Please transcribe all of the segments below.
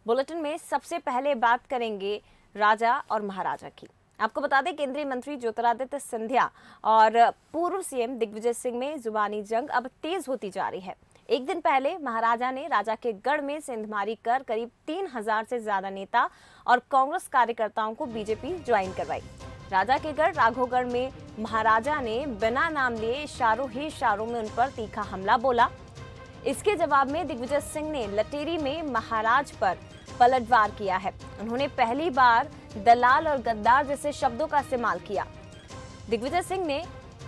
Bulletin में सबसे पहले बात करेंगे राजा और महाराजा की। आपको बता दें, केंद्रीय मंत्री ज्योतिरादित्य सिंधिया और पूर्व सीएम दिग्विजय सिंह में जुबानी जंग अब तेज होती जा रही है। एक दिन पहले महाराजा ने राजा के गढ़ में सेंधमारी कर करीब 3000 से ज्यादा नेता और कांग्रेस कार्यकर्ताओं को बीजेपी ज्वाइन करवाई। राजा के गढ़ राघोगढ़ में महाराजा ने बिना नाम लिए इशारों ही इशारों में उन पर तीखा हमला बोला। इसके जवाब में दिग्विजय सिंह ने लटेरी में महाराज पर पलटवार किया है। उन्होंने पहली बार दलाल और गद्दार जैसे शब्दों का इस्तेमाल किया। दिग्विजय सिंह ने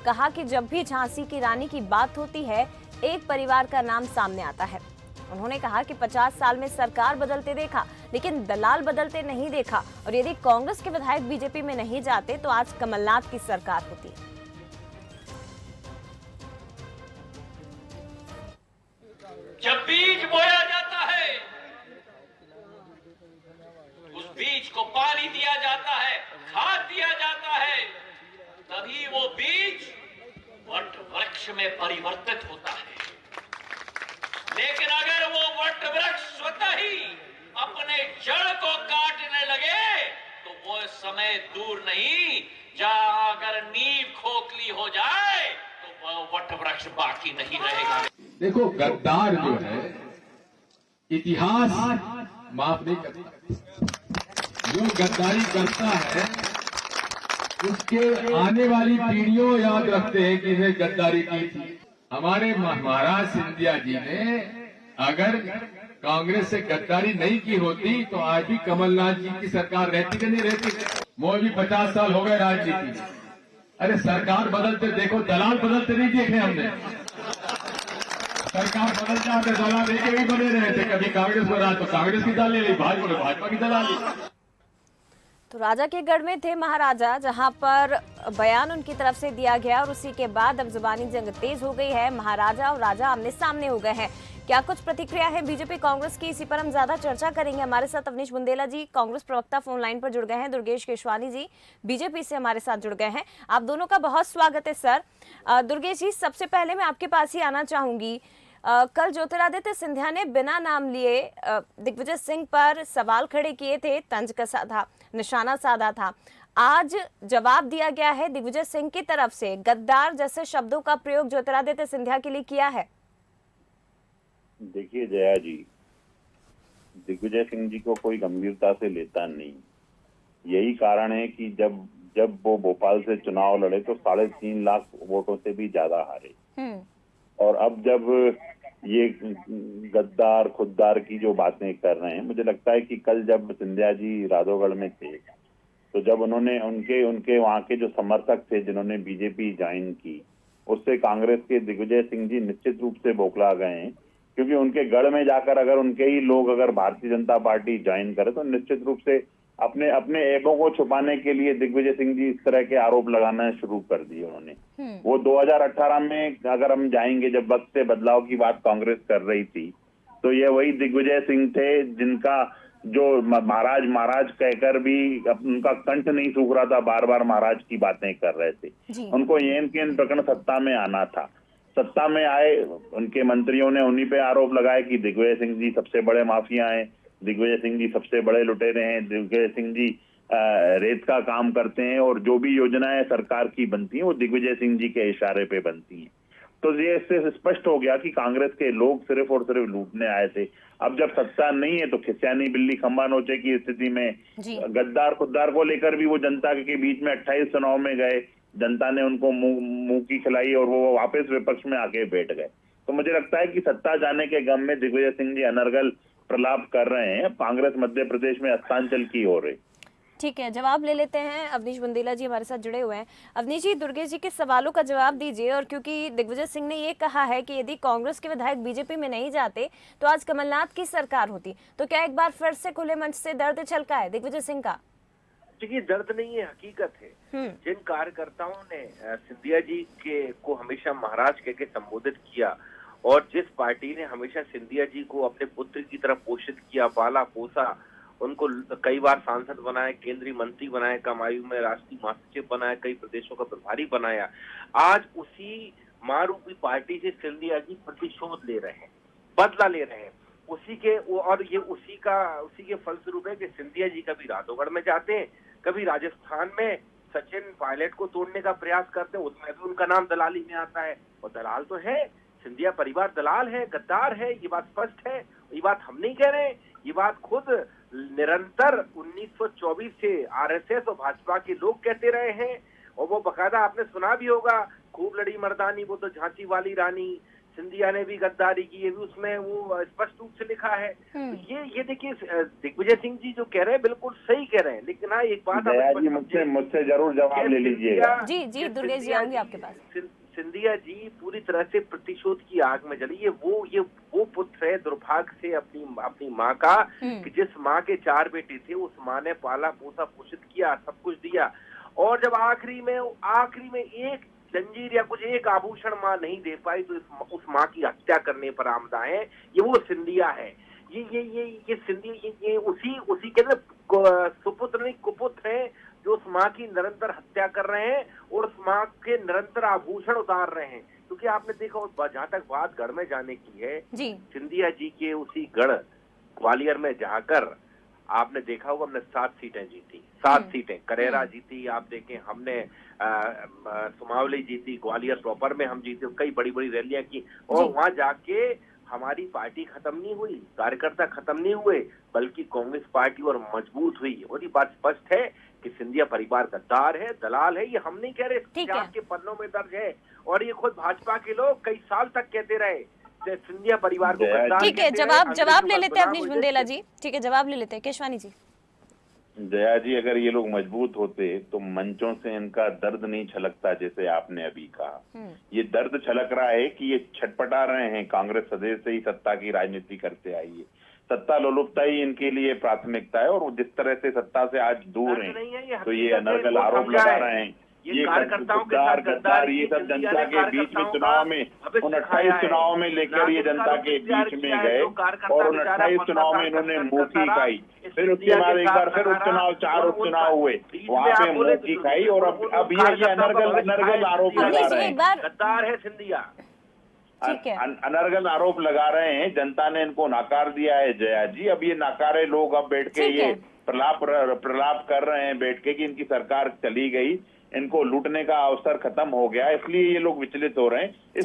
कहा कि जब भी झांसी की रानी की बात होती है, एक परिवार का नाम सामने आता है। उन्होंने कहा कि 50 साल में सरकार बदलते देखा, लेकिन दलाल बदलते नहीं देखा, और यदि कांग्रेस के विधायक बीजेपी में नहीं जाते तो आज कमलनाथ की सरकार होती। जब बीज बोया जाता है, उस बीज को पानी दिया जाता है, खाद दिया जाता है, तभी वो बीज वट वृक्ष में परिवर्तित होता है। लेकिन अगर वो वट वृक्ष स्वतः ही अपने जड़ को काटने लगे तो वो समय दूर नहीं, जहां अगर नींव खोखली हो जाए तो वो वट वृक्ष बाकी नहीं रहेगा। देखो, गद्दार जो है इतिहास माफ नहीं करता। जो गद्दारी करता है उसके आने वाली पीढ़ियों याद रखते हैं कि इसने गद्दारी की थी। हमारे महाराज सिंधिया जी ने अगर कांग्रेस से गद्दारी नहीं की होती तो आज भी कमलनाथ जी की सरकार रहती कि नहीं रहती। मोह भी 50 साल हो गए राजनीति में। अरे सरकार बदलते देखो, दलाल बदलते नहीं देखे हमने। सरकार बदल जाते दलाल एक भी बने रहे थे। कभी कांग्रेस बना तो कांग्रेस की दलाल ली, भाजपा ने भाजपा की दलाल ली। तो राजा के गढ़ में थे महाराजा, जहां पर बयान उनकी तरफ से दिया गया, और उसी के बाद अब जुबानी जंग तेज हो गई है। महाराजा और राजा आमने सामने हो गए हैं। क्या कुछ प्रतिक्रिया है बीजेपी कांग्रेस की, इसी पर हम ज्यादा चर्चा करेंगे। हमारे साथ अवनीश बुंदेला जी, कांग्रेस प्रवक्ता, फोन लाइन पर जुड़ गए हैं। दुर्गेश केशवानी जी बीजेपी से हमारे साथ जुड़ गए हैं। आप दोनों का बहुत स्वागत है सर। दुर्गेश जी, सबसे पहले मैं आपके पास ही आना चाहूंगी। कल ज्योतिरादित्य सिंधिया ने बिना नाम लिए दिग्विजय सिंह पर सवाल खड़े किए थे, तंज कसा था, निशाना साधा था। आज जवाब दिया गया है दिग्विजय सिंह की तरफ से, गद्दार जैसे शब्दों का प्रयोग ज्योतिरादित्य सिंधिया के लिए किया है। देखिए जया जी, दिग्विजय सिंह जी को कोई गंभीरता से लेता नहीं। यही कारण है कि जब वो भोपाल से चुनाव लड़े तो 3.5 लाख वोटों से भी ज्यादा हारे। और अब जब ये गद्दार खुद्दार की जो बातें कर रहे हैं, मुझे लगता है कि कल जब सिंधिया जी राधोगढ़ में थे तो जब उन्होंने उनके वहाँ के जो समर्थक थे जिन्होंने बीजेपी ज्वाइन की, उससे कांग्रेस के दिग्विजय सिंह जी निश्चित रूप से बौखला गए हैं। क्योंकि उनके गढ़ में जाकर अगर उनके ही लोग अगर भारतीय जनता पार्टी ज्वाइन करे तो निश्चित रूप से अपने ऐबों को छुपाने के लिए दिग्विजय सिंह जी इस तरह के आरोप लगाना शुरू कर दिए उन्होंने। वो 2018 में अगर हम जाएंगे, जब वक्त से बदलाव की बात कांग्रेस कर रही थी, तो ये वही दिग्विजय सिंह थे जिनका जो महाराज कहकर भी उनका कंठ नहीं सूख रहा था, बार बार महाराज की बातें कर रहे थे। उनको येन केन प्रकरण सत्ता में आना था। सत्ता में आए, उनके मंत्रियों ने उन्हीं पे आरोप लगाए कि दिग्विजय सिंह जी सबसे बड़े माफिया हैं, दिग्विजय सिंह जी सबसे बड़े लुटेरे हैं, दिग्विजय सिंह जी रेत का काम करते हैं, और जो भी योजनाएं सरकार की बनती हैं वो दिग्विजय सिंह जी के इशारे पे बनती हैं। तो ये इससे स्पष्ट हो गया कि कांग्रेस के लोग सिर्फ और सिर्फ लूटने आए थे। अब जब सत्ता नहीं है तो खिसियानी बिल्ली खंबा नोचे की स्थिति में गद्दार खुद्दार को लेकर भी वो जनता के बीच में 28 चुनाव में गए, जनता ने उनको मुंह की खिलाई और वो वापस विपक्ष में आके बैठ गए। तो मुझे लगता है कि सत्ता जाने के गम में दिग्विजय सिंह जी अनर्गल प्रलाप कर रहे हैं। कांग्रेस मध्य प्रदेश में अस्तांचल की हो रही। ठीक है, जवाब ले लेते हैं। अवनीश बुंदेला जी हमारे साथ जुड़े हुए हैं। अवनीश जी, दुर्गेश जी के सवालों का जवाब दीजिए। और क्योंकि दिग्विजय सिंह ने ये कहा है कि यदि कांग्रेस के विधायक बीजेपी में नहीं जाते तो आज कमलनाथ की सरकार होती, तो क्या एक बार फिर से खुले मंच से दर्द छलका है दिग्विजय सिंह का? देखिए, दर्द नहीं है, हकीकत है। जिन कार्यकर्ताओं ने सिंधिया जी को हमेशा महाराज कह के संबोधित किया, और जिस पार्टी ने हमेशा सिंधिया जी को अपने पुत्र की तरह पोषित किया, पाला पोसा, उनको कई बार सांसद बनाया, केंद्रीय मंत्री बनाया, कम आयु में राष्ट्रीय महासचिव बनाया, कई प्रदेशों का प्रभारी बनाया, आज उसी मां रूपी पार्टी से सिंधिया जी प्रतिशोध ले रहे हैं, बदला ले रहे हैं। और ये उसी के फलस्वरूप है कि सिंधिया जी कभी राधौगढ़ में जाते हैं, कभी राजस्थान में सचिन पायलट को तोड़ने का प्रयास करते हैं, उसमें भी उनका नाम दलाली में आता है। और दलाल तो है, सिंधिया परिवार दलाल है, गद्दार है, ये बात स्पष्ट है। ये बात हम नहीं कह रहे हैं, ये बात खुद निरंतर 1924 से आरएसएस और भाजपा के लोग कहते रहे हैं। और वो बकायदा आपने सुना भी होगा, खूब लड़ी मर्दानी वो तो झांसी वाली रानी, सिंधिया ने भी गद्दारी की, ये भी उसमें वो स्पष्ट रूप से लिखा है। तो ये देखिए दिग्विजय सिंह जी जो कह रहे हैं बिल्कुल सही कह रहे हैं, लेकिन हाँ एक बात मुझसे जरूर जवाब ले लीजिएगा। जी दुर्गेश जी आऊंगी आपके पास। सिंधिया जी पूरी तरह से प्रतिशोध की आग में जली। ये वो पुत्र है दुर्भाग्य से अपनी माँ का, कि जिस माँ के 4 बेटे थे उस माँ ने पाला पोसा पोषित किया, सब कुछ दिया, और जब आखिरी में एक जंजीर या कुछ एक आभूषण माँ नहीं दे पाई तो उस माँ की हत्या करने पर आमदा है। ये वो सिंधिया है। ये सिंधिया ये उसी के सुपुत्र नहीं कुपुत्र है जो उस माँ की निरंतर हत्या कर रहे हैं और उस माँ के निरंतर आभूषण उतार रहे हैं। क्योंकि आपने देखा, जहाँ तक बात गढ़ में जाने की है, सिंधिया जी के उसी गढ़ ग्वालियर में जाकर आपने देखा होगा, हमने 7 सीटें जीती, 7 सीटें करेरा जीती, आप देखें हमने सुमावली जीती, ग्वालियर प्रॉपर में हम जीते, कई बड़ी बड़ी रैलियां की, और वहां जाके हमारी पार्टी खत्म नहीं हुई, कार्यकर्ता खत्म नहीं हुए, बल्कि कांग्रेस पार्टी और मजबूत हुई। और ये बात स्पष्ट है कि सिंधिया परिवार गद्दार है, दलाल है। ये हम नहीं कह रहे, इतिहास के पन्नों में दर्ज है, और ये खुद भाजपा के लोग कई साल तक कहते रहे सिंधिया परिवार को गद्दार। ठीक है, जवाब ले लेते हैं अवनीश बुंदेला जी। ठीक है, जवाब ले लेते हैं केशवानी जी। जया जी, अगर ये लोग मजबूत होते तो मंचों से इनका दर्द नहीं छलकता, जैसे आपने अभी कहा। ये दर्द छलक रहा है कि ये छटपटा रहे हैं, कांग्रेस सदैव से ही सत्ता की राजनीति करते आई है, सत्ता लोलुपता ही इनके लिए प्राथमिकता है, और जिस तरह से सत्ता से आज दूर हैं, तो ये अनर्गल आरोप लगा रहे हैं, ये गद्दार, ये सब जनता के बीच में चुनाव में, उन 28 चुनाव में लेकर ये जनता के बीच में गए, और उन 28 चुनाव में इन्होंने मुखी खाई, फिर उसके बाद एक बार फिर उपचुनाव, 4 उपचुनाव हुए, वहाँ पे मुखी खाई, और अब ये अनर्गल आरोप लगा रहे हैं, गद्दार है सिंधिया, अनर्गल आरोप लगा रहे हैं। जनता ने इनको नाकार दिया है जया जी। अब ये नाकारे लोग अब बैठ के ये प्रलाप कर रहे हैं बैठ के कि इनकी सरकार चली गई, इनको लूटने का अवसर खत्म हो गया, इसलिए ये लोग विचलित हो रहे हैं। इस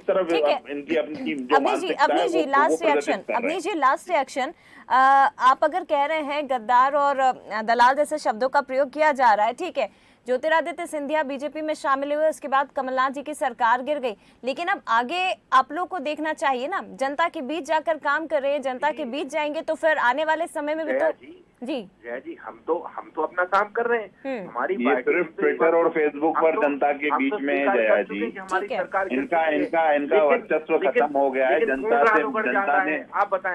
तरह इनकी अपनी जो मानसिकता है वो लास्ट रिएक्शन। आप अगर कह रहे हैं गद्दार और दलाल जैसे शब्दों का प्रयोग किया जा रहा है, ठीक है, ज्योतिरादित्य सिंधिया बीजेपी में शामिल हुए, उसके बाद कमलनाथ जी की सरकार गिर गई, लेकिन अब आगे आप लोग को देखना चाहिए ना, जनता के बीच जाकर काम कर रहे हैं, जनता के बीच जाएंगे तो फिर आने वाले समय में भी तो जया जी हम तो अपना काम कर रहे हैं। हमारी सिर्फ ट्विटर और फेसबुक पर जनता के बीच में है जया जी, इनका वर्चस्व खत्म हो गया है,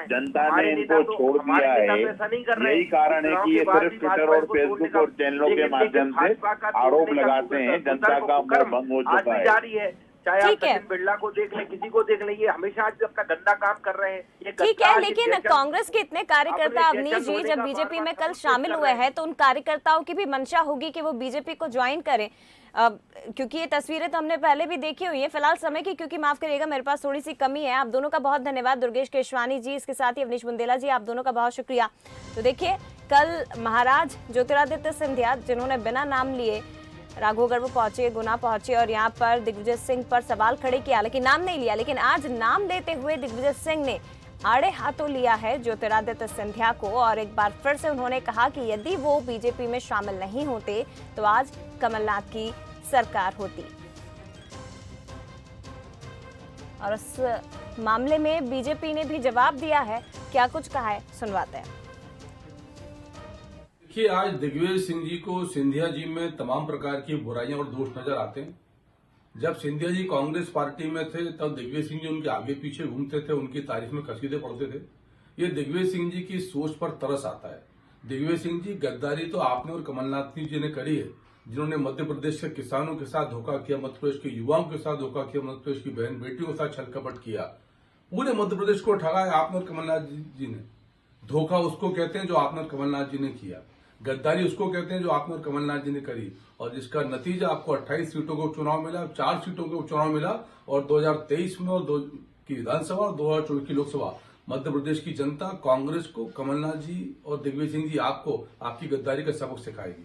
जनता ने इनको छोड़ दिया है। यही कारण है कि ये सिर्फ ट्विटर और फेसबुक और चैनलों के माध्यम से आरोप लगाते हैं, जनता का मुंह भंग हो चुका है। जारी है, चाहे आप सचिन बिरला को देख लें, किसी को देख लें, ये हमेशा आज अपना गंदा काम कर रहे हैं। ठीक है, लेकिन कांग्रेस के इतने कार्यकर्ता अवनीश जी जब बीजेपी में कल शामिल हुए हैं तो उन कार्यकर्ताओं की भी मंशा होगी कि वो बीजेपी को ज्वाइन करें, क्योंकि ये तस्वीरें तो हमने पहले भी देखी हुई है। फिलहाल समय की क्योंकि माफ करिएगा मेरे पास थोड़ी सी कमी है। आप दोनों का बहुत धन्यवाद, दुर्गेश केशवानी जी, इसके साथ ही अवनीश बुंदेला जी, आप दोनों का बहुत शुक्रिया। तो देखिए, कल महाराज ज्योतिरादित्य सिंधिया जिन्होंने बिना नाम लिए राघोगढ़ पहुंचे, गुना पहुंचे और यहाँ पर दिग्विजय सिंह पर सवाल खड़े किया, लेकिन नाम नहीं लिया, लेकिन आज नाम लेते हुए दिग्विजय सिंह ने आड़े हाथों लिया है ज्योतिरादित्य सिंधिया को, और एक बार फिर से उन्होंने कहा कि यदि वो बीजेपी में शामिल नहीं होते तो आज कमलनाथ की सरकार होती। और इस मामले में बीजेपी ने भी जवाब दिया है, क्या कुछ कहा है सुनवाते हैं। देखिए, आज दिग्विजय सिंह जी को सिंधिया जी में तमाम प्रकार की बुराइयां और दोष नजर आते हैं। जब सिंधिया जी कांग्रेस पार्टी में थे तब दिग्विजय सिंह जी उनके आगे पीछे घूमते थे, उनकी तारीफ में कसीदे पढ़ते थे। ये दिग्विजय सिंह जी की सोच पर तरस आता है। दिग्विजय सिंह जी, गद्दारी तो आपने और कमलनाथ जी ने करी है, जिन्होंने मध्य प्रदेश के किसानों के साथ धोखा किया, मध्य प्रदेश के युवाओं के साथ धोखा किया, मध्य प्रदेश की बहन बेटियों के साथ छल कपट किया, पूरे मध्य प्रदेश को ठगाया आपने और कमलनाथ जी ने। धोखा उसको कहते हैं जो आपने और कमलनाथ जी ने किया, गद्दारी उसको कहते हैं जो आपने और कमलनाथ जी ने करी, और जिसका नतीजा आपको 28 सीटों का उपचुनाव मिला, 4 सीटों का उपचुनाव मिला, और 2023 में और 2 की विधानसभा और 2024 की लोकसभा मध्य प्रदेश की जनता कांग्रेस को, कमलनाथ जी और दिग्विजय सिंह जी आपको आपकी गद्दारी का सबक सिखाएगी।